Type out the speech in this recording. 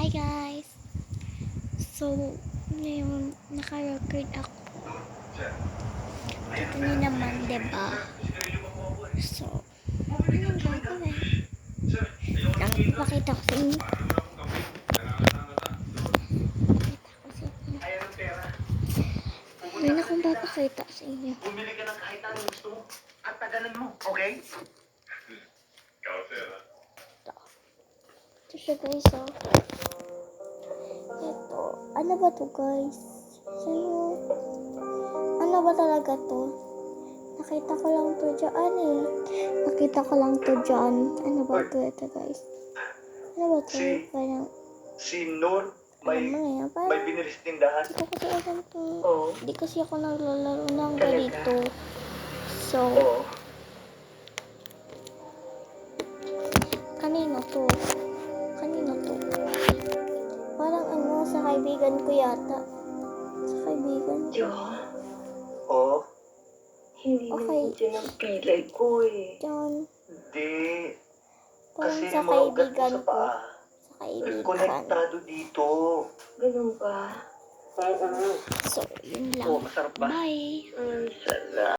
Hi guys! So, ngayon naka-record ako. Ito na naman, diba? So, anong gagawin? Nakipapakita ko sa inyo. May akong papakita sa inyo. Bumili ka ng kahit anong gusto mo at tagalan mo, okay? Ito siya guys, oh. Ito. Ano ba to guys? Ano ba talaga to? Nakita ko lang to dyan eh. Ano ba to ito guys? Ano ba to? Parang, Si Noon, may binili sa tindahan. Hindi ko kasi alam to. Oo. Hindi kasi ako naglalaro ng ganito. So, kanino to? Parang sa kaibigan ko yata. Sa kaibigan ko. Oo. Hindi naman dyan ang pilay ko eh. Diyan. Hindi. Parang Kasi sa maugat mo kaibigan sa ko. paa. Sa kaibigan. Konektado dito. Ganun ba? So, yun lang. Oh, masarap ba? Bye! Sarap.